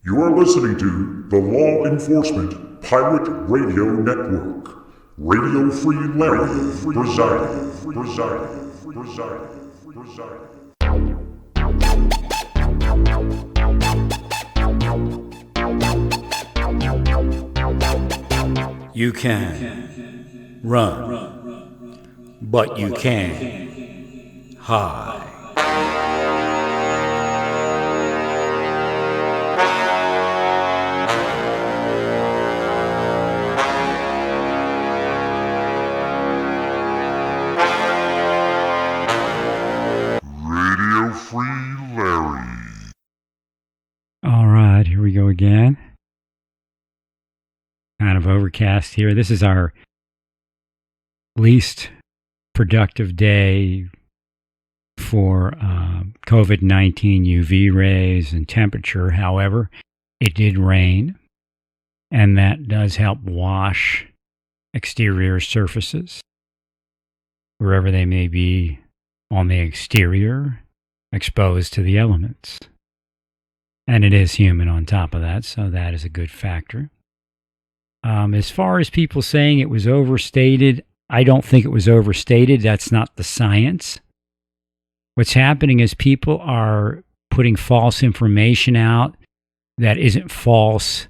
You are listening to the Law Enforcement Pirate Radio Network. Radio Free Larry presiding. You can run, but you can't hide. Radio Free Larry. All right, here we go again. Kind of overcast here. This is our least productive day for COVID-19 UV rays and temperature. However, it did rain, and that does help wash exterior surfaces, wherever they may be on the exterior, exposed to the elements. And it is humid on top of that, so that is a good factor. As far as people saying it was overstated, I don't think it was overstated. That's not the science. What's happening is people are putting false information out that isn't false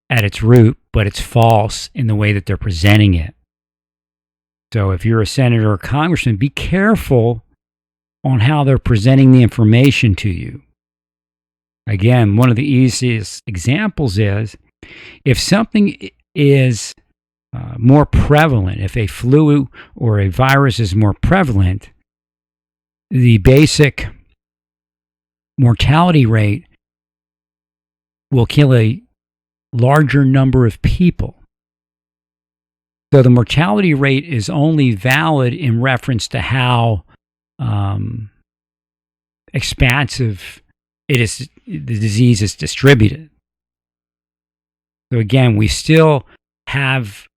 at its root, but it's false in the way that they're presenting it. So if you're a senator or congressman, be careful on how they're presenting the information to you. Again, one of the easiest examples is if something is more prevalent, if a flu or a virus is more prevalent, the basic mortality rate will kill a larger number of people. So the mortality rate is only valid in reference to how expansive the disease is distributed. So again, we still have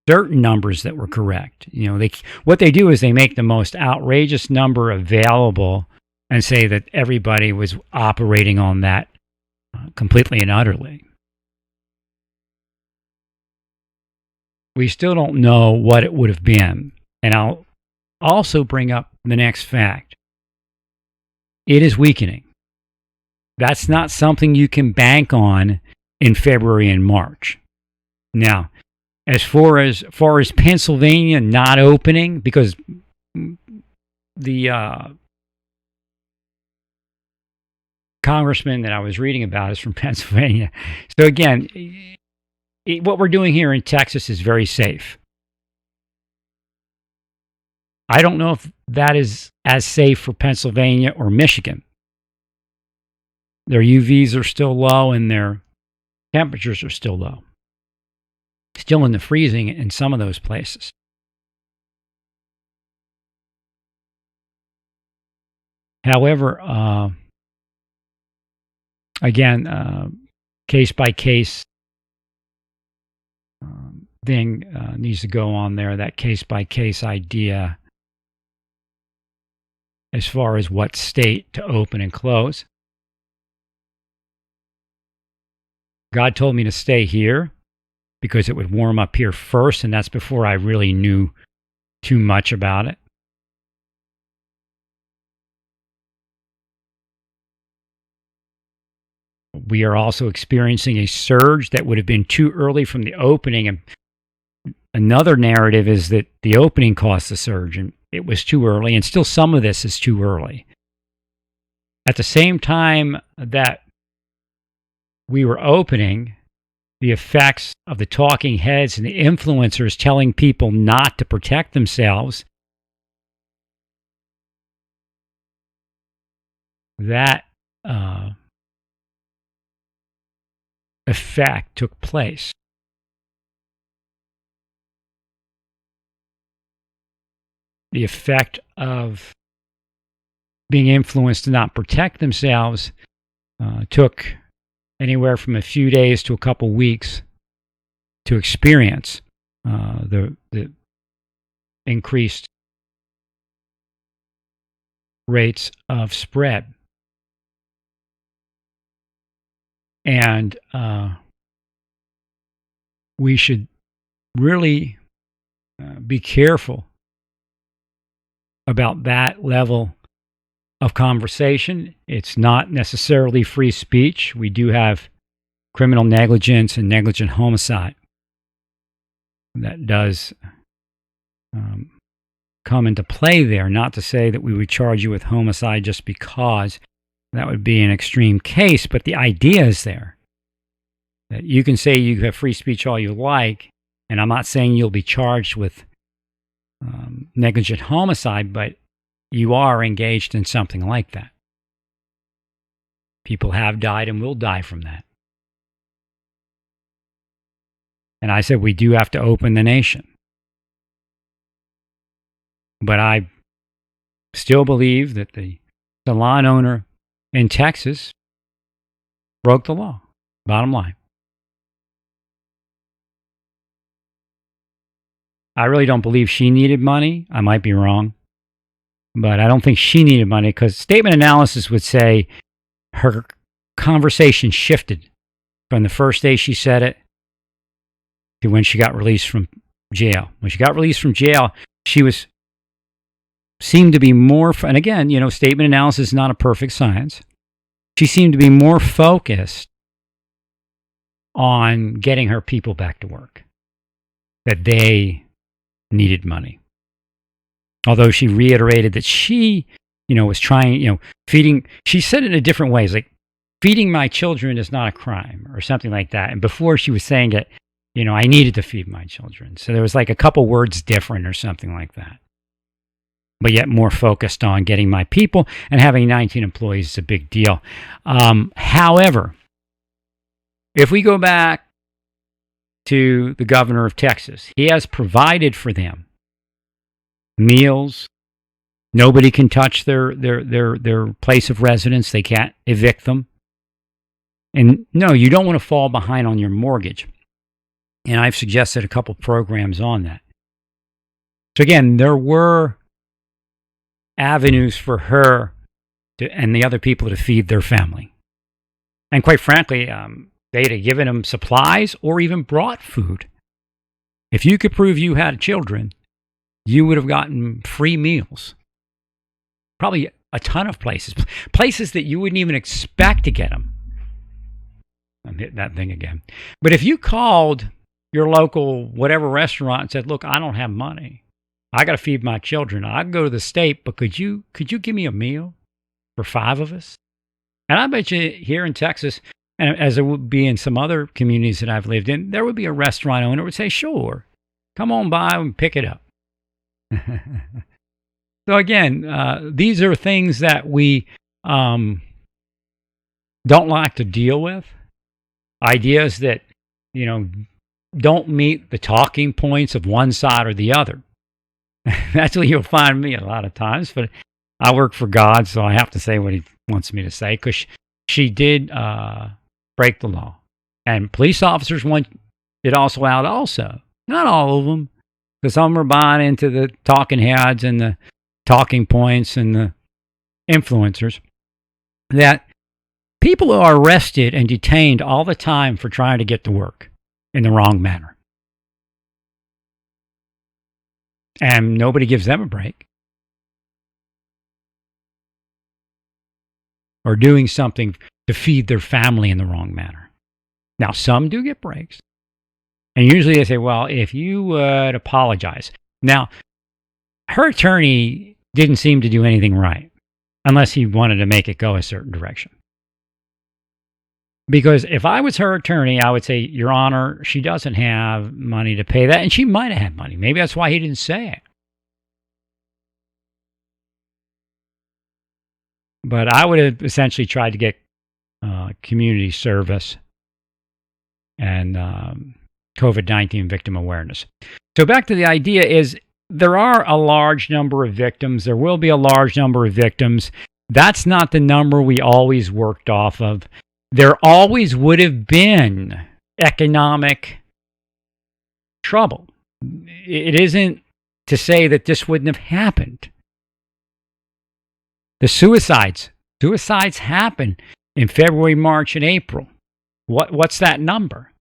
certain numbers that were correct. You know, what they do is they make the most outrageous number available and say that everybody was operating on that completely and utterly. We still don't know what it would have been. And I'll also bring up the next fact. It is weakening. That's not something you can bank on in February and March. Now, as far as Pennsylvania not opening, because the congressman that I was reading about is from Pennsylvania. So again, what we're doing here in Texas is very safe. I don't know if that is as safe for Pennsylvania or Michigan. Their UVs are still low and their temperatures are still low. Still in the freezing in some of those places. However, again, case by case thing needs to go on there, that case by case idea as far as what state to open and close. God told me to stay here because it would warm up here first, and that's before I really knew too much about it. We are also experiencing a surge that would have been too early from the opening. And another narrative is that the opening caused the surge, and it was too early, and still some of this is too early. At the same time that we were opening, the effects of the talking heads and the influencers telling people not to protect themselves, that effect took place. The effect of being influenced to not protect themselves took anywhere from a few days to a couple weeks to experience the increased rates of spread. And we should really be careful about that level of conversation. It's not necessarily free speech. We do have criminal negligence and negligent homicide that does come into play there. Not to say that we would charge you with homicide just because that would be an extreme case, but the idea is there. That you can say you have free speech all you like, and I'm not saying you'll be charged with negligent homicide, but you are engaged in something like that. People have died and will die from that. And I said we do have to open the nation. But I still believe that the salon owner in Texas broke the law. Bottom line. I really don't believe she needed money. I might be wrong. But I don't think she needed money, because statement analysis would say her conversation shifted from the first day she said it to when she got released from jail. When she got released from jail, she seemed to be more, and again, statement analysis is not a perfect science. She seemed to be more focused on getting her people back to work, that they needed money. Although she reiterated that she, was trying, feeding, she said it in a different way. It's like, feeding my children is not a crime, or something like that. And before she was saying it, I needed to feed my children. So there was like a couple words different or something like that. But yet more focused on getting my people, and having 19 employees is a big deal. However, if we go back to the governor of Texas, he has provided for them meals. Nobody can touch their place of residence. They can't evict them. And no, you don't want to fall behind on your mortgage. And I've suggested a couple programs on that. So again, there were avenues for her and the other people to feed their family. And quite frankly, they'd have given them supplies or even brought food. If you could prove you had children, you would have gotten free meals. Probably a ton of places that you wouldn't even expect to get them. I'm hitting that thing again. But if you called your local whatever restaurant and said, look, I don't have money, I got to feed my children, I can go to the state, but could you give me a meal for 5 of us? And I bet you here in Texas, and as it would be in some other communities that I've lived in, there would be a restaurant owner who would say, sure, come on by and pick it up. So again, these are things that we don't like to deal with. Ideas that, don't meet the talking points of one side or the other. That's what you'll find me a lot of times. But I work for God, so I have to say what he wants me to say, because she did break the law. And police officers want it also out also. Not all of them, because some are buying into the talking heads and the talking points and the influencers, that people are arrested and detained all the time for trying to get to work in the wrong manner. And nobody gives them a break. Or doing something to feed their family in the wrong manner. Now, some do get breaks. And usually they say, well, if you would apologize. Now, her attorney didn't seem to do anything right, unless he wanted to make it go a certain direction. Because if I was her attorney, I would say, Your Honor, she doesn't have money to pay that. And she might have had money. Maybe that's why he didn't say it. But I would have essentially tried to get community service and COVID-19 victim awareness. So back to the idea is, there are a large number of victims. There will be a large number of victims. That's not the number we always worked off of. There always would have been economic trouble. It isn't to say that this wouldn't have happened. The suicides happen in February, March, and April. What's that number?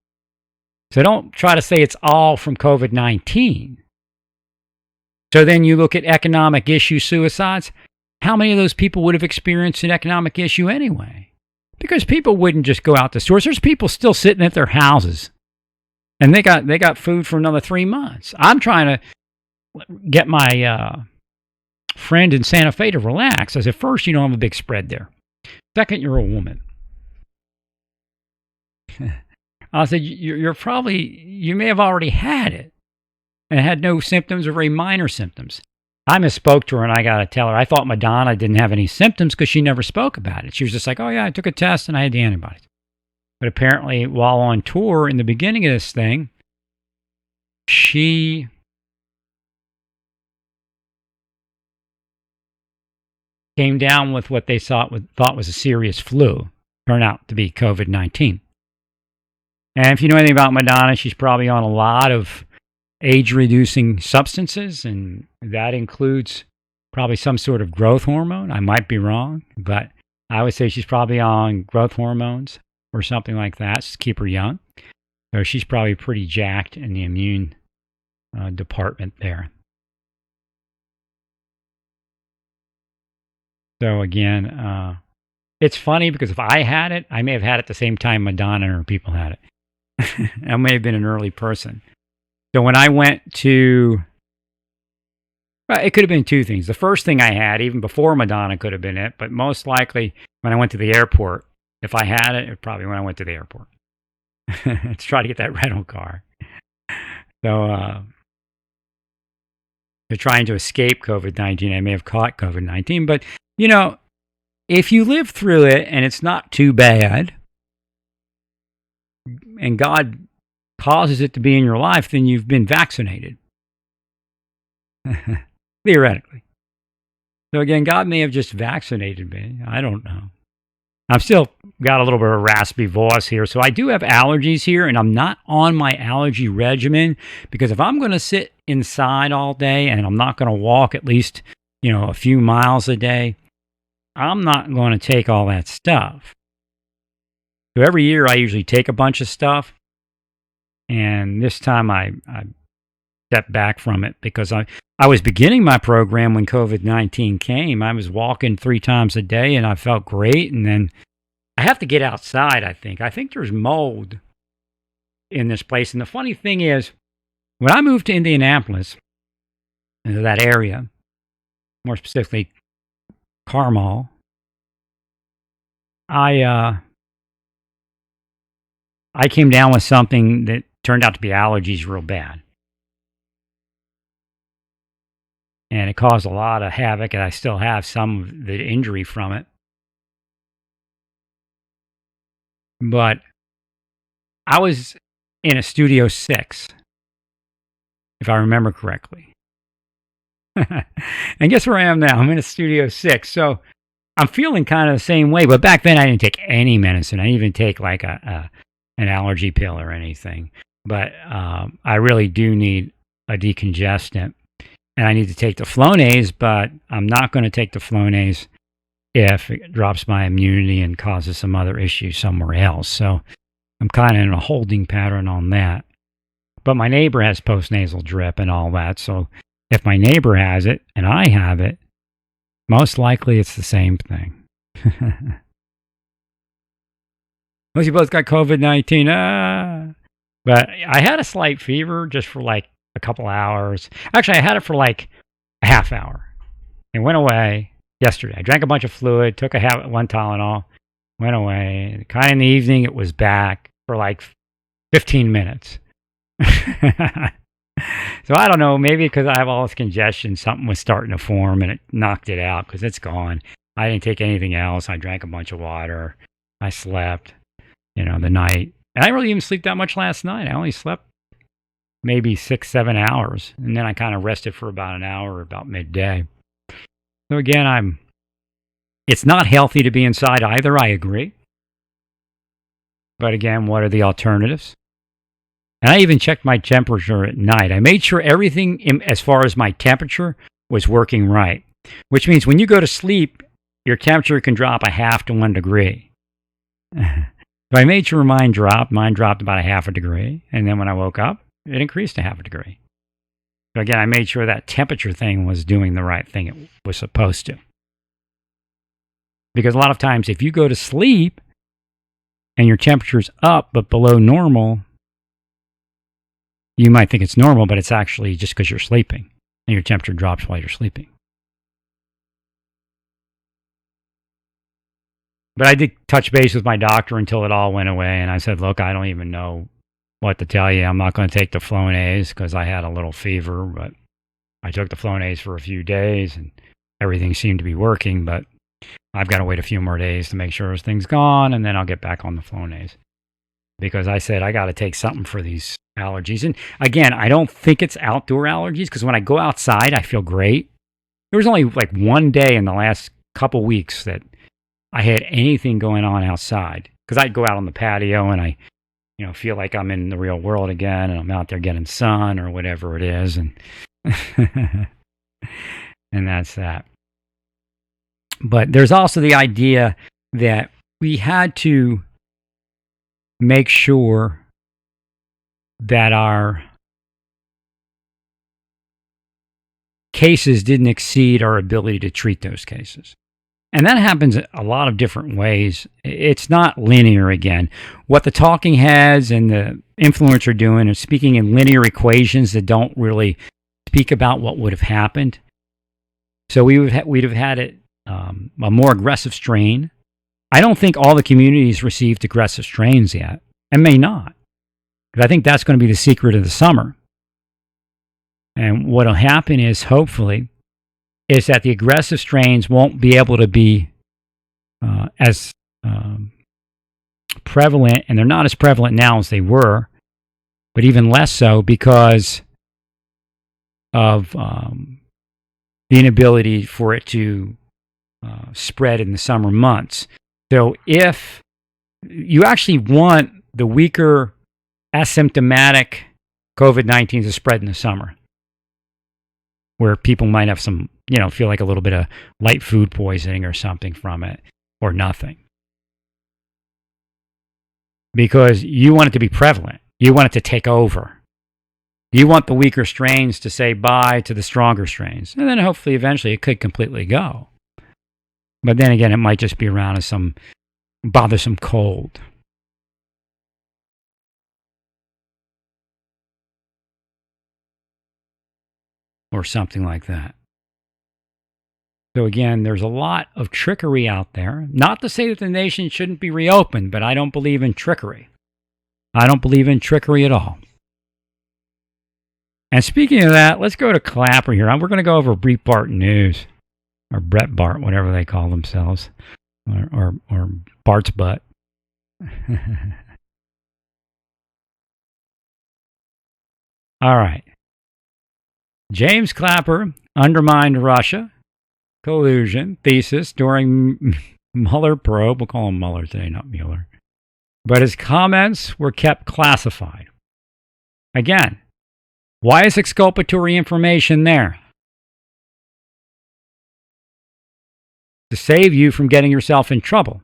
So don't try to say it's all from COVID-19. So then you look at economic issue suicides. How many of those people would have experienced an economic issue anyway? Because people wouldn't just go out to stores. There's people still sitting at their houses, and they got food for another 3 months. I'm trying to get my friend in Santa Fe to relax. I said, first, you don't have a big spread there. Second, you're a woman. I said, you're probably, you may have already had it and had no symptoms or very minor symptoms. I misspoke to her, and I got to tell her, I thought Madonna didn't have any symptoms because she never spoke about it. She was just like, oh, yeah, I took a test and I had the antibodies. But apparently, while on tour in the beginning of this thing, she came down with what they thought was a serious flu. Turned out to be COVID-19. And if you know anything about Madonna, she's probably on a lot of age-reducing substances, and that includes probably some sort of growth hormone. I might be wrong, but I would say she's probably on growth hormones or something like that to keep her young. So she's probably pretty jacked in the immune department there. So again, it's funny because if I had it, I may have had it the same time Madonna and her people had it. I may have been an early person. So when I went to, well, it could have been two things. The first thing I had, even before Madonna, could have been it, but most likely when I went to the airport, if I had it, it probably when I went to the airport to try to get that rental car. So they're trying to escape COVID-19. I may have caught COVID-19, but you know, if you live through it and it's not too bad, and God causes it to be in your life, then you've been vaccinated. Theoretically. So again, God may have just vaccinated me. I don't know. I've still got a little bit of a raspy voice here. So I do have allergies here, and I'm not on my allergy regimen because if I'm going to sit inside all day and I'm not going to walk at least, a few miles a day, I'm not going to take all that stuff. So every year I usually take a bunch of stuff. And this time I stepped back from it because I was beginning my program when COVID-19 came. I was walking 3 times a day and I felt great. And then I have to get outside, I think. I think there's mold in this place. And the funny thing is, when I moved to Indianapolis, into that area, more specifically Carmel, I came down with something that turned out to be allergies real bad. And it caused a lot of havoc, and I still have some of the injury from it. But I was in a Studio 6, if I remember correctly. And guess where I am now? I'm in a Studio 6. So I'm feeling kind of the same way. But back then, I didn't take any medicine. I didn't even take like an allergy pill or anything. But I really do need a decongestant. And I need to take the Flonase, but I'm not going to take the Flonase if it drops my immunity and causes some other issue somewhere else. So I'm kind of in a holding pattern on that. But my neighbor has postnasal drip and all that. So if my neighbor has it and I have it, most likely it's the same thing. Well, you both got COVID-19. But I had a slight fever just for like a couple hours. Actually, I had it for like a half hour. It went away yesterday. I drank a bunch of fluid, took one Tylenol, went away. Kind of in the evening, it was back for like 15 minutes. So I don't know, maybe because I have all this congestion, something was starting to form and it knocked it out because it's gone. I didn't take anything else. I drank a bunch of water. I slept, the night. And I didn't really even sleep that much last night. I only slept maybe 6-7 hours. And then I kind of rested for about an hour, about midday. So again, it's not healthy to be inside either, I agree. But again, what are the alternatives? And I even checked my temperature at night. I made sure everything as far as my temperature was working right. Which means when you go to sleep, your temperature can drop a half to 1 degree. So I made sure mine dropped. Mine dropped about a half a degree. And then when I woke up, it increased a half a degree. So again, I made sure that temperature thing was doing the right thing it was supposed to. Because a lot of times, if you go to sleep and your temperature's up but below normal, you might think it's normal, but it's actually just because you're sleeping and your temperature drops while you're sleeping. But I did touch base with my doctor until it all went away, and I said, look, I don't even know what to tell you. I'm not going to take the Flonase because I had a little fever, but I took the Flonase for a few days, and everything seemed to be working, but I've got to wait a few more days to make sure everything's gone, and then I'll get back on the Flonase. Because I said, I got to take something for these allergies. And again, I don't think it's outdoor allergies, because when I go outside, I feel great. There was only like one day in the last couple weeks that I had anything going on outside, because I'd go out on the patio and I, feel like I'm in the real world again, and I'm out there getting sun or whatever it is, and and that's that. But there's also the idea that we had to make sure that our cases didn't exceed our ability to treat those cases. And that happens a lot of different ways. It's not linear again. What the talking heads and the influencers are doing is speaking in linear equations that don't really speak about what would have happened. So we'd have had it a more aggressive strain. I don't think all the communities received aggressive strains yet, and may not. But I think that's going to be the secret of the summer. And what will happen is, hopefully, is that the aggressive strains won't be able to be as prevalent, and they're not as prevalent now as they were, but even less so because of the inability for it to spread in the summer months. So if you actually want the weaker asymptomatic COVID-19 to spread in the summer, where people might have some, feel like a little bit of light food poisoning or something from it, or nothing. Because you want it to be prevalent. You want it to take over. You want the weaker strains to say bye to the stronger strains. And then hopefully eventually it could completely go. But then again, it might just be around as some bothersome cold. Or something like that. So again, there's a lot of trickery out there. Not to say that the nation shouldn't be reopened, but I don't believe in trickery. I don't believe in trickery at all. And speaking of that, let's go to Clapper here. We're going to go over Breitbart News, or Brett Bart, whatever they call themselves, or Bart's butt. All right. James Clapper undermined Russia collusion thesis during Mueller probe. We'll call him Mueller today, not Mueller. But his comments were kept classified. Again, why is exculpatory information there? To save you from getting yourself in trouble.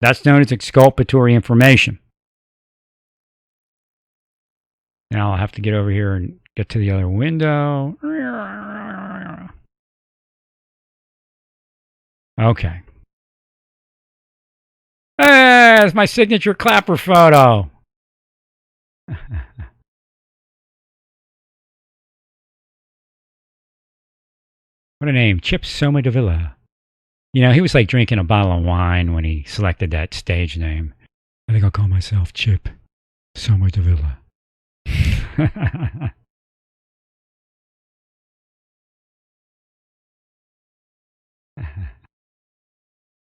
That's known as exculpatory information. Now I'll have to get over here and get to the other window. Okay. Hey, it's my signature Clapper photo. What a name, Chip Soma de Villa. He was like drinking a bottle of wine when he selected that stage name. I think I'll call myself Chip Soma de Villa.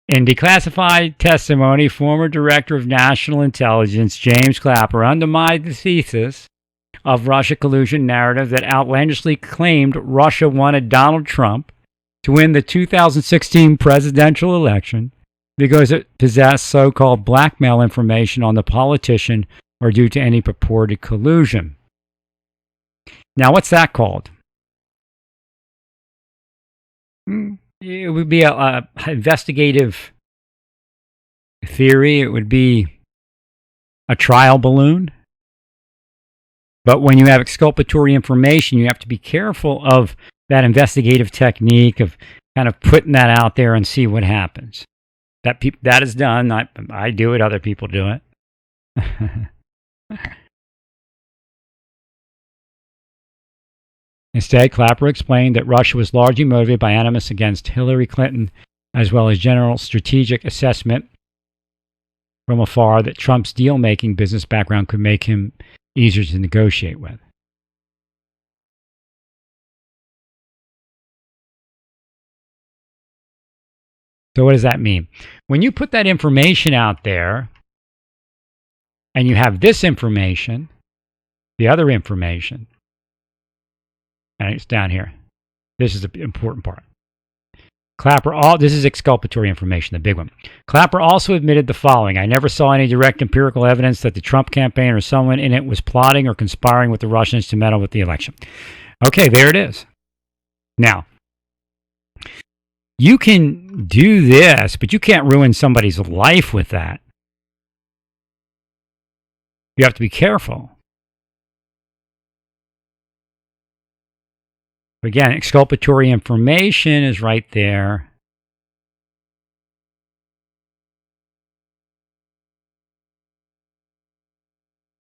In declassified testimony, former Director of National Intelligence James Clapper undermined the thesis of Russia collusion narrative that outlandishly claimed Russia wanted Donald Trump to win the 2016 presidential election because it possessed so-called blackmail information on the politician or due to any purported collusion. Now, what's that called? It would be a investigative theory, it would be a trial balloon. But when you have exculpatory information, you have to be careful of that investigative technique of kind of putting that out there and see what happens. That is done. I do it. Other people do it. Instead, Clapper explained that Russia was largely motivated by animus against Hillary Clinton, as well as general strategic assessment from afar that Trump's deal-making business background could make him easier to negotiate with. So what does that mean? When you put that information out there, and you have this information, the other information, and it's down here. This is the important part. This is exculpatory information, the big one. Clapper also admitted the following: I never saw any direct empirical evidence that the Trump campaign or someone in it was plotting or conspiring with the Russians to meddle with the election. Okay, there it is. Now, you can do this, but you can't ruin somebody's life with that. You have to be careful. Again, exculpatory information is right there.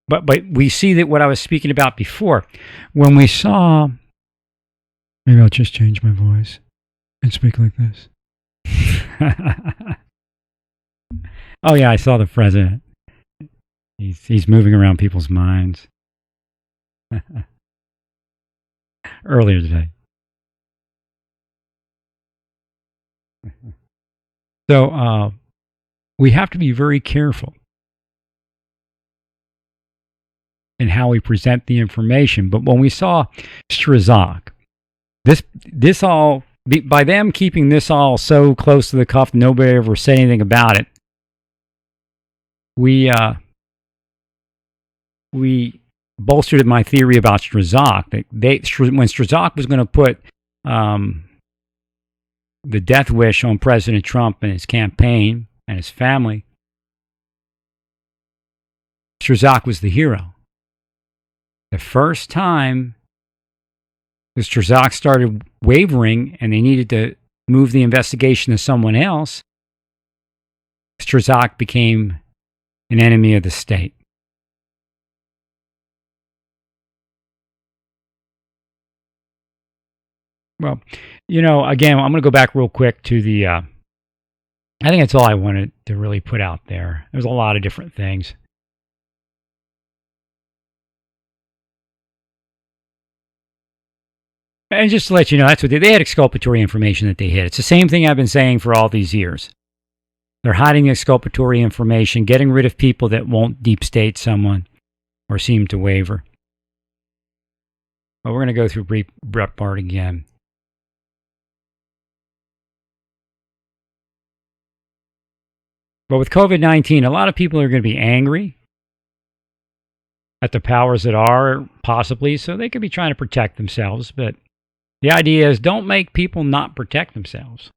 But we see that what I was speaking about before, when we saw, maybe I'll just change my voice and speak like this. Oh yeah, I saw the president. He's moving around people's minds. Earlier today. So we have to be very careful in how we present the information. But when we saw Strazak, this all, by them keeping this all so close to the cuff, nobody ever said anything about it. We bolstered my theory about Strazak. When Strazak was going to put the death wish on President Trump and his campaign and his family, Strazak was the hero. The first time the Strazak started wavering and they needed to move the investigation to someone else, Strazak became an enemy of the state. Well, again, I'm going to go back real quick to the, I think that's all I wanted to really put out there. There's a lot of different things. And just to let you know, that's what they had exculpatory information that they hid. It's the same thing I've been saying for all these years. They're hiding the exculpatory information, getting rid of people that won't deep state someone or seem to waver. But we're going to go through Breitbart again. But with COVID-19, a lot of people are going to be angry at the powers that are, possibly, so they could be trying to protect themselves. But the idea is, don't make people not protect themselves.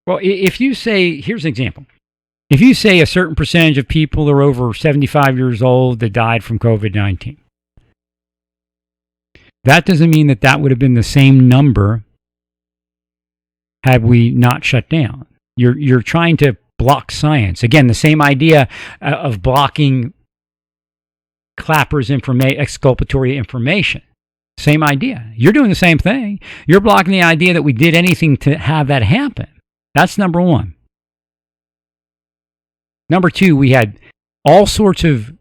Well, if you say, here's an example. If you say a certain percentage of people are over 75 years old that died from COVID-19, that doesn't mean that would have been the same number had we not shut down. You're trying to block science. Again, the same idea of blocking Clapper's exculpatory information. Same idea. You're doing the same thing. You're blocking the idea that we did anything to have that happen. That's number one. Number two, we had all sorts of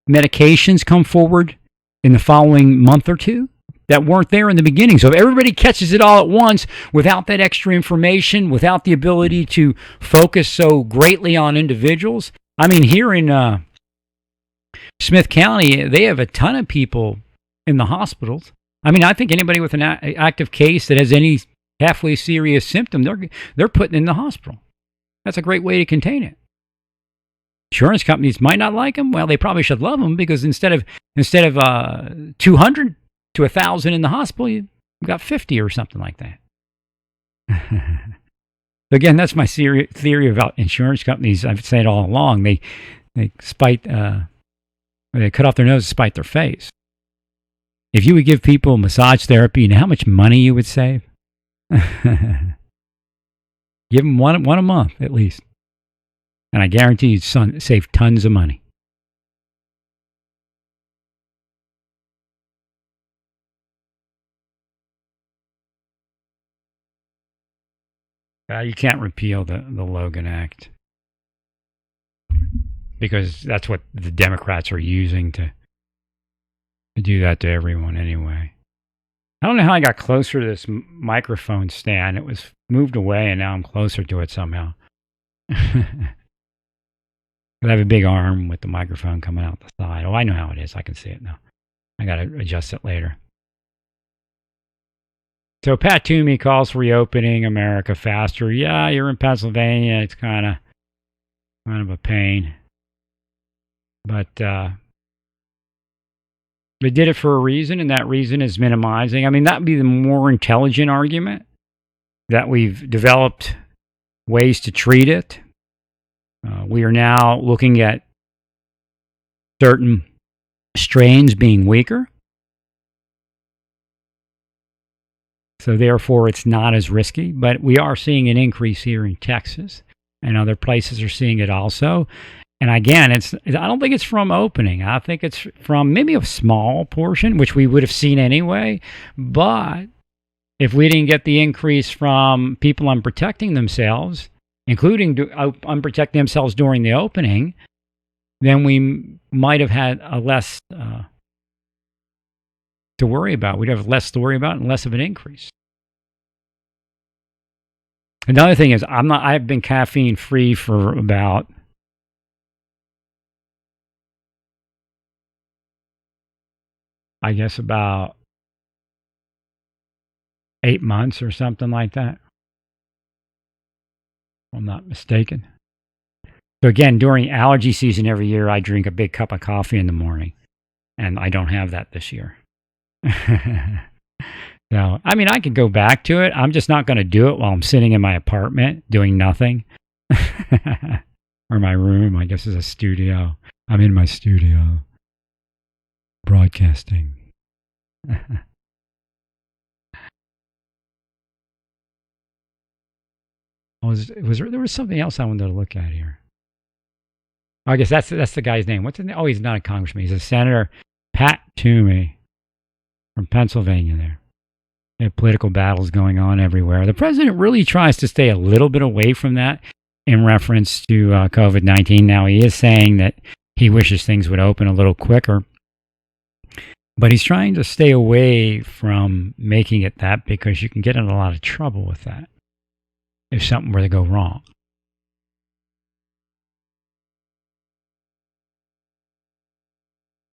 medications come forward in the following month or two that weren't there in the beginning. So if everybody catches it all at once without that extra information, without the ability to focus so greatly on individuals. I mean, here in Smith County, they have a ton of people in the hospitals. I mean, I think anybody with an active case that has any halfway serious symptom, they're putting in the hospital. That's a great way to contain it. Insurance companies might not like them. Well, they probably should love them, because instead of 200 to 1,000 in the hospital, We got 50 or something like that. Again, that's my theory about insurance companies. I've said all along. They spite, they cut off their nose to spite their face. If you would give people massage therapy, you know how much money you would save? Give them one a month at least. And I guarantee you'd save tons of money. You can't repeal the Logan Act because that's what the Democrats are using to do that to everyone anyway. I don't know how I got closer to this microphone stand. It was moved away and now I'm closer to it somehow. I have a big arm with the microphone coming out the side. Oh, I know how it is. I can see it now. I got to adjust it later. So Pat Toomey calls for reopening America faster. Yeah, you're in Pennsylvania. It's kind of a pain. But they did it for a reason, and that reason is minimizing. I mean, that would be the more intelligent argument, that we've developed ways to treat it. We are now looking at certain strains being weaker. So therefore, it's not as risky. But we are seeing an increase here in Texas, and other places are seeing it also. And again, I don't think it's from opening. I think it's from maybe a small portion, which we would have seen anyway. But if we didn't get the increase from people unprotecting themselves, including unprotecting themselves during the opening, then we might have had a less to worry about. We'd have less to worry about and less of an increase. Another thing is, I've been caffeine free for about about 8 months or something like that, if I'm not mistaken. So again, during allergy season every year, I drink a big cup of coffee in the morning, and I don't have that this year. So, I mean, I could go back to it. I'm just not going to do it while I'm sitting in my apartment doing nothing. Or my room, I guess, is a studio. I'm in my studio broadcasting. There was something else I wanted to look at here. I guess that's the guy's name. What's his name? Oh, he's not a congressman. He's a senator. Pat Toomey from Pennsylvania there. They have political battles going on everywhere. The president really tries to stay a little bit away from that in reference to COVID-19. Now, he is saying that he wishes things would open a little quicker. But he's trying to stay away from making it that, because you can get in a lot of trouble with that if something were to go wrong.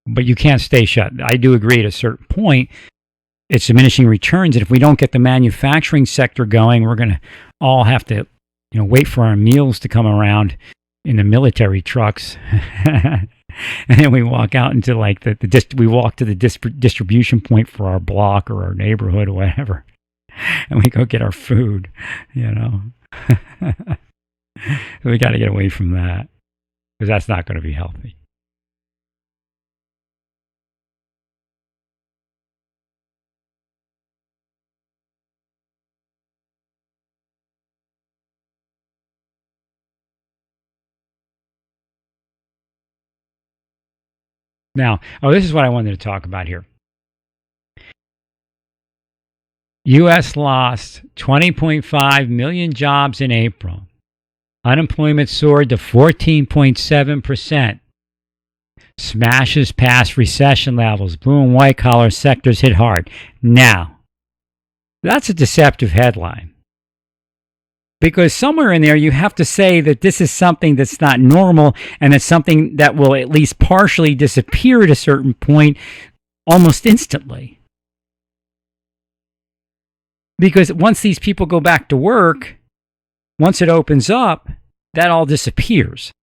But you can't stay shut. I do agree at a certain point, it's diminishing returns. And if we don't get the manufacturing sector going, we're going to all have to, wait for our meals to come around in the military trucks. And then we walk out into we walk to the distribution point for our block or our neighborhood or whatever. And we go get our food, So we got to get away from that, because that's not going to be healthy. Now, this is what I wanted to talk about here. U.S. lost 20.5 million jobs in April. Unemployment soared to 14.7%. Smashes past recession levels. Blue and white collar sectors hit hard. Now, that's a deceptive headline. Because somewhere in there, you have to say that this is something that's not normal, and it's something that will at least partially disappear at a certain point almost instantly. Because once these people go back to work, once it opens up, that all disappears.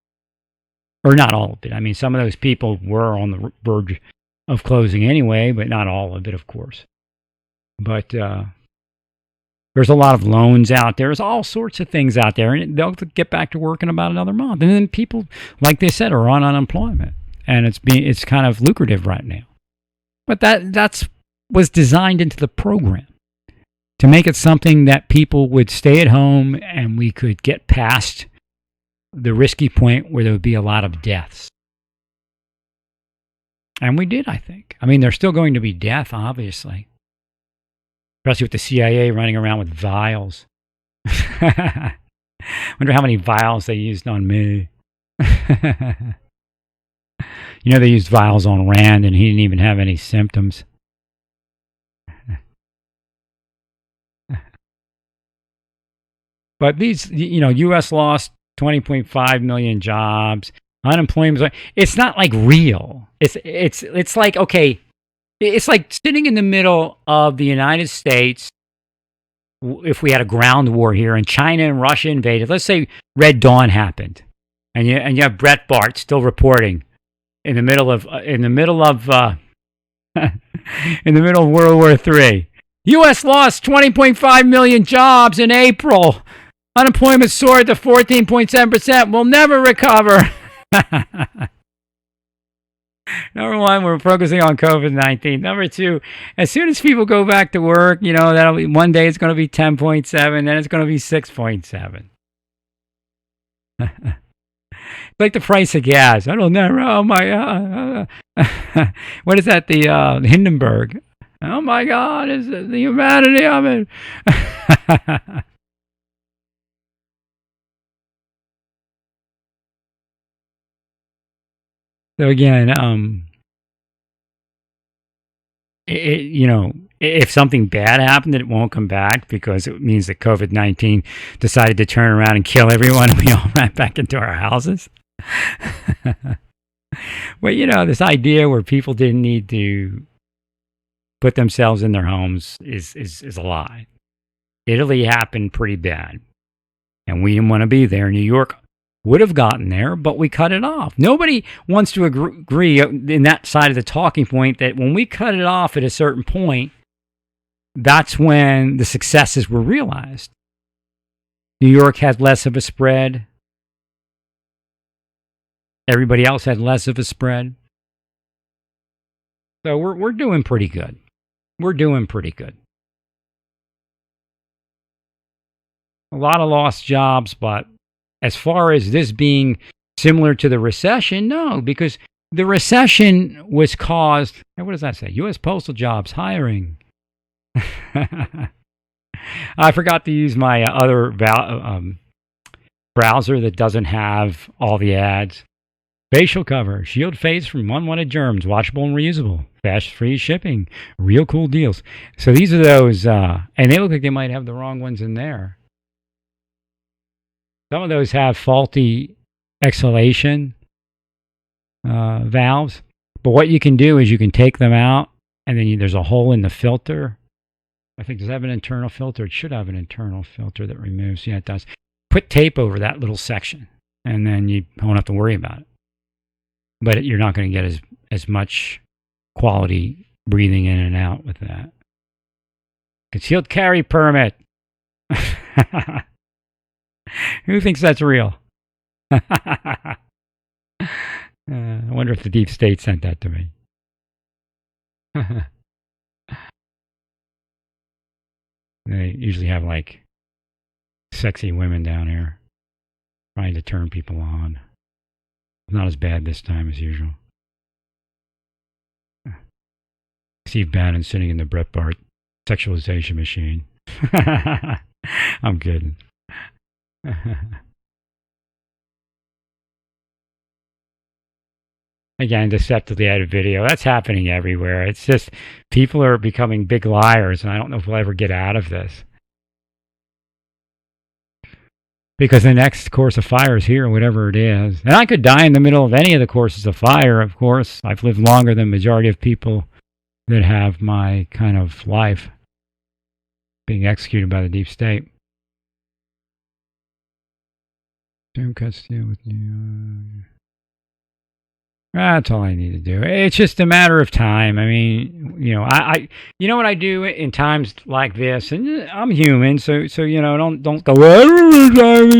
Or not all of it. I mean, some of those people were on the verge of closing anyway, but not all of it, of course. But there's a lot of loans out there. There's all sorts of things out there, and they'll get back to work in about another month. And then people, like they said, are on unemployment, and it's kind of lucrative right now. But that's was designed into the program to make it something that people would stay at home, and we could get past the risky point where there would be a lot of deaths. And we did, I think. I mean, there's still going to be death, obviously. Especially with the CIA running around with vials. Wonder how many vials they used on me. You know, they used vials on Rand, and he didn't even have any symptoms. But these, you know, U.S. lost 20.5 million jobs. Unemployment, it's not like real. It's like, okay, it's like sitting in the middle of the United States. If we had a ground war here and China and Russia invaded, let's say Red Dawn happened, and you have Brett Bart still reporting in the middle of in the middle of World War III. U.S. lost 20.5 million jobs in April. Unemployment soared to 14.7%. We'll never recover. Number one, we're focusing on COVID-19. Number two, as soon as people go back to work, you know, that'll be one day it's going to be 10.7, then it's going to be 6.7. Like the price of gas. I don't know. Oh my what is that? The Hindenburg. Oh my God, is the humanity of it? So again, you know, if something bad happened, it won't come back because it means that COVID-19 decided to turn around and kill everyone, and we all ran back into our houses. But you know, this idea where people didn't need to put themselves in their homes is a lie. Italy happened pretty bad, and we didn't want to be there. New York would have gotten there, but we cut it off. Nobody wants to agree in that side of the talking point that when we cut it off at a certain point, that's when the successes were realized. New York had less of a spread. Everybody else had less of a spread. So we're doing pretty good. We're doing pretty good. A lot of lost jobs, but as far as this being similar to the recession, no, because the recession was caused, what does that say? U.S. Postal Jobs hiring. I forgot to use my other browser that doesn't have all the ads. Facial cover, shield face from unwanted germs, washable and reusable, fast free shipping, real cool deals. So these are those, and they look like they might have the wrong ones in there. Some of those have faulty exhalation valves. But what you can do is you can take them out, and then there's a hole in the filter. I think, does it have an internal filter? It should have an internal filter that removes. Yeah, it does. Put tape over that little section, and then you won't have to worry about it. But you're not going to get as much quality breathing in and out with that. Concealed carry permit. Who thinks that's real? I wonder if the deep state sent that to me. They usually have like sexy women down here trying to turn people on. Not as bad this time as usual. Steve Bannon sitting in the Brett Bart sexualization machine. I'm kidding. Again, deceptively added video. That's happening everywhere. It's just people are becoming big liars, and I don't know if we'll ever get out of this. Because the next course of fire is here, whatever it is. And I could die in the middle of any of the courses of fire, of course. I've lived longer than the majority of people that have my kind of life being executed by the deep state. Zoom cuts deal with you. That's all I need to do. It's just a matter of time. I mean, you know what I do in times like this, and I'm human, so don't go. Every time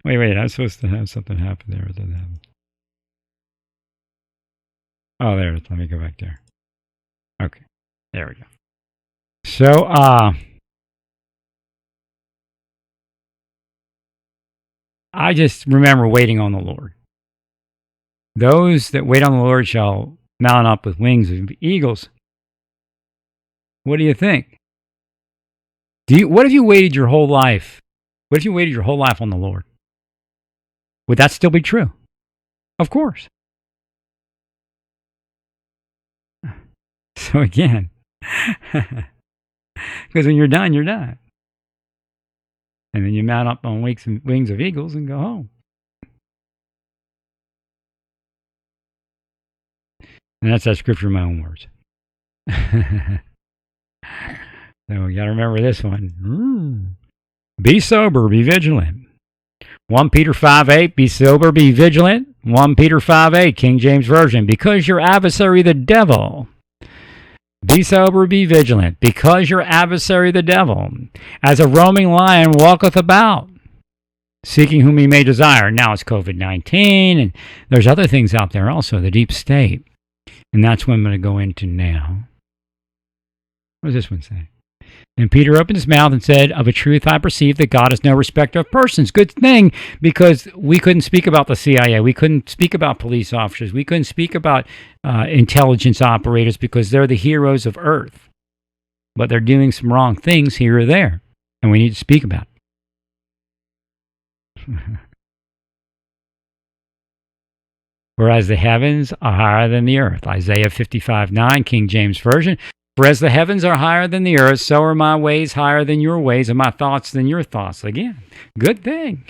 you wait, I'm supposed to have something happen there. It doesn't happen. Oh, there it is. Let me go back there. Okay, there we go. So, I just remember waiting on the Lord. Those that wait on the Lord shall mount up with wings of eagles. What do you think? What if you waited your whole life? What if you waited your whole life on the Lord? Would that still be true? Of course. So again, because when you're done, you're done. And then you mount up on wings of eagles and go home. And that's that scripture in my own words. So you got to remember this one. Be sober, be vigilant. 1 Peter 5:8, be sober, be vigilant. 1 Peter 5:8, King James Version, because your adversary the devil. Be sober, be vigilant, because your adversary the devil, as a roaming lion, walketh about, seeking whom he may desire. Now it's COVID-19, and there's other things out there also, the deep state. And that's what I'm going to go into now. What does this one say? And Peter opened his mouth and said, of a truth I perceive that God is no respecter of persons. Good thing, because we couldn't speak about the CIA. We couldn't speak about police officers. We couldn't speak about intelligence operators because they're the heroes of earth. But they're doing some wrong things here or there. And we need to speak about it. Whereas the heavens are higher than the earth. Isaiah 55:9, King James Version. For as the heavens are higher than the earth, so are my ways higher than your ways, and my thoughts than your thoughts. Again, good thing.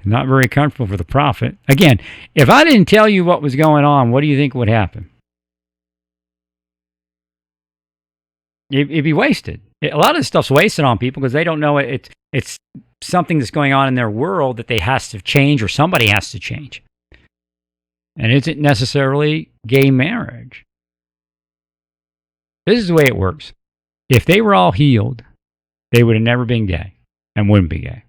Not very comfortable for the prophet. Again, if I didn't tell you what was going on, what do you think would happen? It'd be wasted. A lot of this stuff's wasted on people because they don't know it's something that's going on in their world that they has to change or somebody has to change. And it isn't necessarily gay marriage. This is the way it works. If they were all healed, they would have never been gay and wouldn't be gay.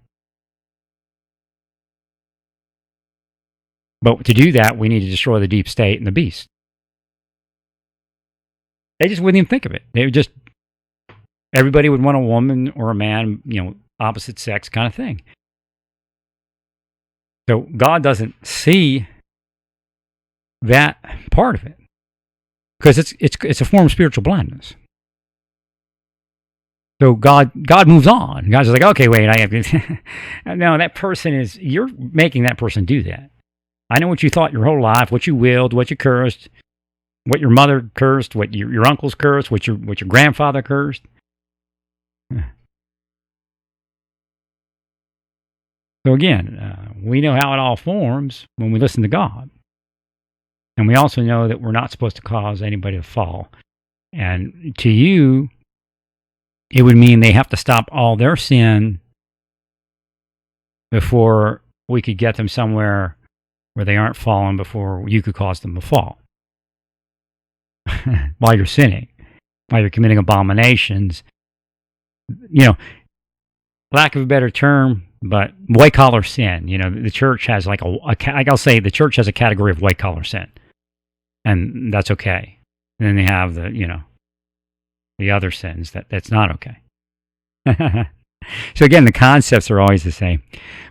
But to do that, we need to destroy the deep state and the beast. They just wouldn't even think of it. They would just, everybody would want a woman or a man, opposite sex kind of thing. So God doesn't see that part of it. Because it's a form of spiritual blindness. So God moves on. God's like, okay, wait, I have to. No, that person you're making that person do that. I know what you thought your whole life, what you willed, what you cursed, what your mother cursed, what your uncles cursed, what your grandfather cursed. So again, we know how it all forms when we listen to God. And we also know that we're not supposed to cause anybody to fall. And to you, it would mean they have to stop all their sin before we could get them somewhere where they aren't falling before you could cause them to fall. While you're sinning, while you're committing abominations. Lack of a better term, but white collar sin. The church has I'll say the church has a category of white collar sin. And that's okay. And then they have the other sins that's not okay. So again, the concepts are always the same.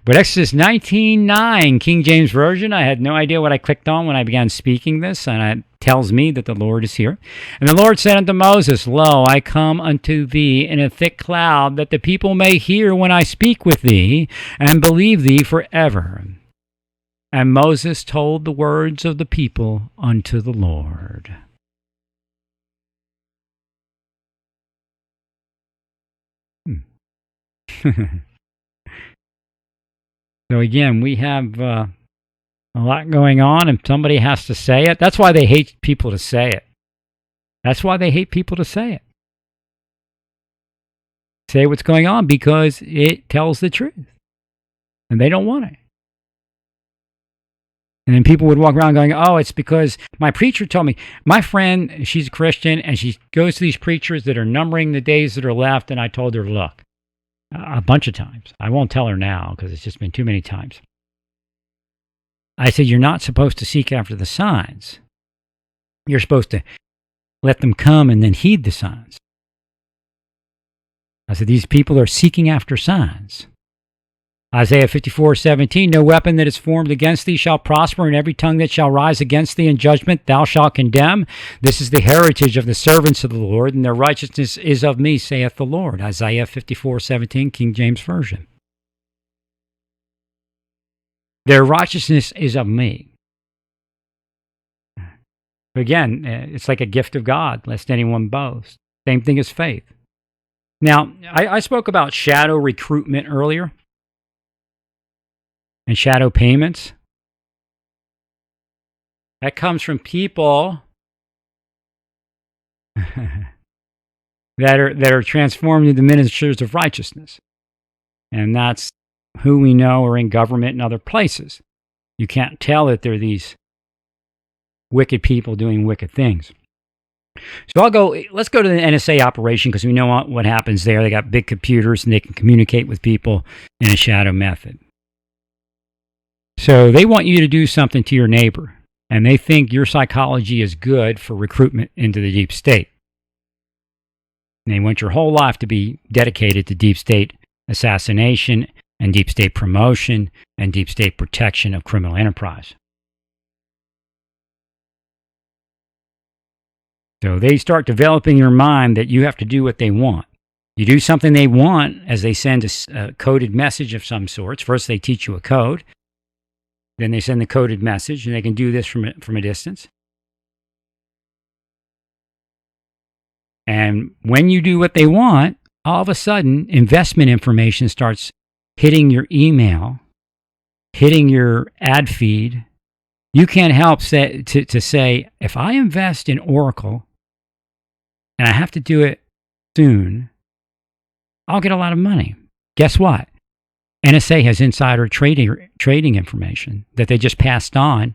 But Exodus 19:9, King James Version, I had no idea what I clicked on when I began speaking this, and it tells me that the Lord is here. And the Lord said unto Moses, Lo, I come unto thee in a thick cloud, that the people may hear when I speak with thee, and believe thee forever. And Moses told the words of the people unto the Lord. So again, we have a lot going on, and somebody has to say it. That's why they hate people to say it. That's why they hate people to say it. Say what's going on because it tells the truth. and they don't want it. And then people would walk around going, oh, it's because my preacher told me. My friend, she's a Christian, and she goes to these preachers that are numbering the days that are left, and I told her, look, a bunch of times. I won't tell her now because it's just been too many times. I said, you're not supposed to seek after the signs. You're supposed to let them come and then heed the signs. I said, these people are seeking after signs. Isaiah 54:17, no weapon that is formed against thee shall prosper, and every tongue that shall rise against thee in judgment thou shalt condemn. This is the heritage of the servants of the Lord, and their righteousness is of me, saith the Lord. Isaiah 54:17, King James Version. Their righteousness is of me. Again, it's like a gift of God, lest anyone boast. Same thing as faith. Now, I spoke about shadow recruitment earlier and shadow payments. That comes from people that are transformed into ministers of righteousness. And that's who we know are in government and other places. You can't tell that they're these wicked people doing wicked things. So let's go to the NSA operation because we know what happens there. They got big computers and they can communicate with people in a shadow method. So they want you to do something to your neighbor, and they think your psychology is good for recruitment into the deep state. And they want your whole life to be dedicated to deep state assassination and deep state promotion and deep state protection of criminal enterprise. So they start developing your mind that you have to do what they want. You do something they want as they send a coded message of some sorts. First, they teach you a code. Then they send the coded message, and they can do this from a distance. And when you do what they want, all of a sudden, investment information starts hitting your email, hitting your ad feed. You can't help to say, if I invest in Oracle, and I have to do it soon, I'll get a lot of money. Guess what? NSA has insider trading information that they just passed on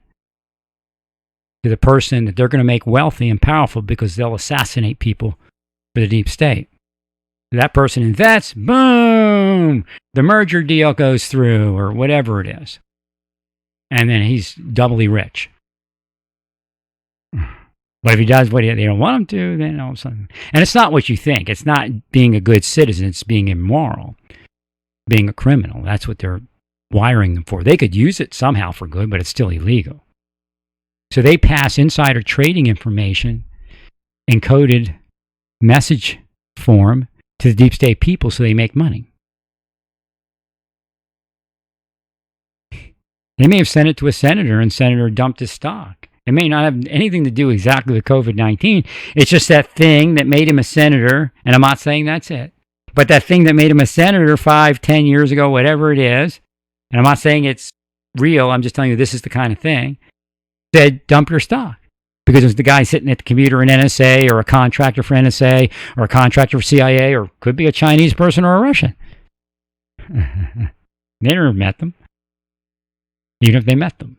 to the person that they're going to make wealthy and powerful because they'll assassinate people for the deep state. That person invests, boom, the merger deal goes through or whatever it is. And then he's doubly rich. But if he does what they don't want him to, then all of a sudden. And it's not what you think. It's not being a good citizen. It's being immoral, being a criminal. That's what they're wiring them for. They could use it somehow for good, but it's still illegal. So they pass insider trading information, encoded message form to the deep state people so they make money. They may have sent it to a senator and senator dumped his stock. It may not have anything to do exactly with COVID-19. It's just that thing that made him a senator, and I'm not saying that's it, but that thing that made him a senator 5-10 years ago, whatever it is, and I'm not saying it's real, I'm just telling you this is the kind of thing, said dump your stock. Because it was the guy sitting at the computer in NSA or a contractor for NSA or a contractor for CIA or could be a Chinese person or a Russian. They never met them, even if they met them.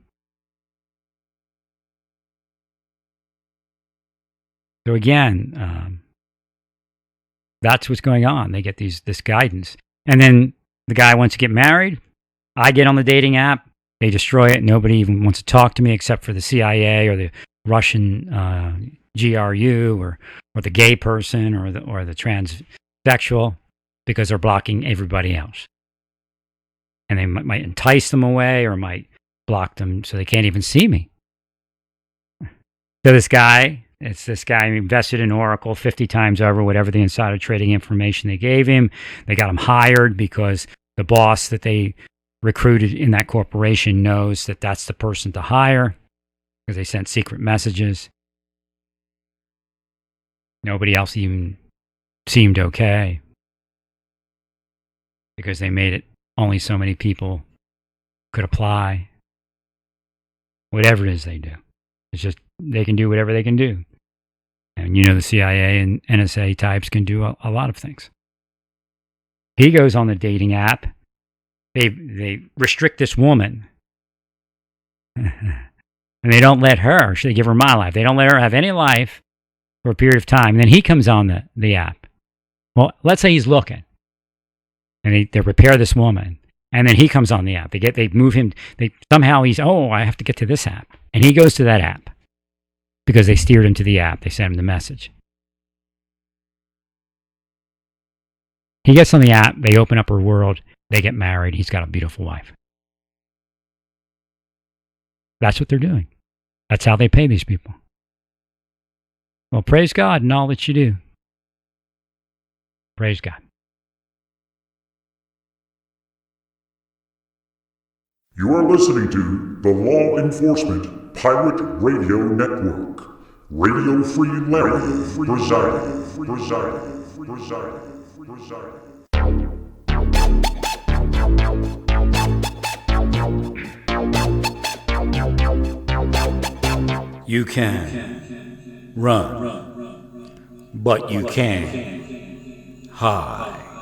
So again, that's what's going on. They get this guidance. And then the guy wants to get married. I get on the dating app. They destroy it. Nobody even wants to talk to me except for the CIA or the Russian GRU or the gay person or the transsexual because they're blocking everybody else. And they might entice them away or might block them so they can't even see me. So this guy invested in Oracle 50 times over, whatever the insider trading information they gave him. They got him hired because the boss that they recruited in that corporation knows that that's the person to hire because they sent secret messages. Nobody else even seemed okay because they made it only so many people could apply. Whatever it is they do. It's just they can do whatever they can do. And you know the CIA and NSA types can do a lot of things. He goes on the dating app They restrict this woman. And they don't let her, they give her my life. They don't let her have any life for a period of time. And then he comes on the app. Well, let's say he's looking. And they repair this woman. And then he comes on the app. They move him. Somehow I have to get to this app. And he goes to that app. Because they steered him to the app. They sent him the message. He gets on the app. They open up her world. They get married. He's got a beautiful wife. That's what they're doing. That's how they pay these people. Well, praise God in all that you do. Praise God. You are listening to the Law Enforcement Pirate Radio Network. Radio Free Larry presiding. You can run, but you can't hide.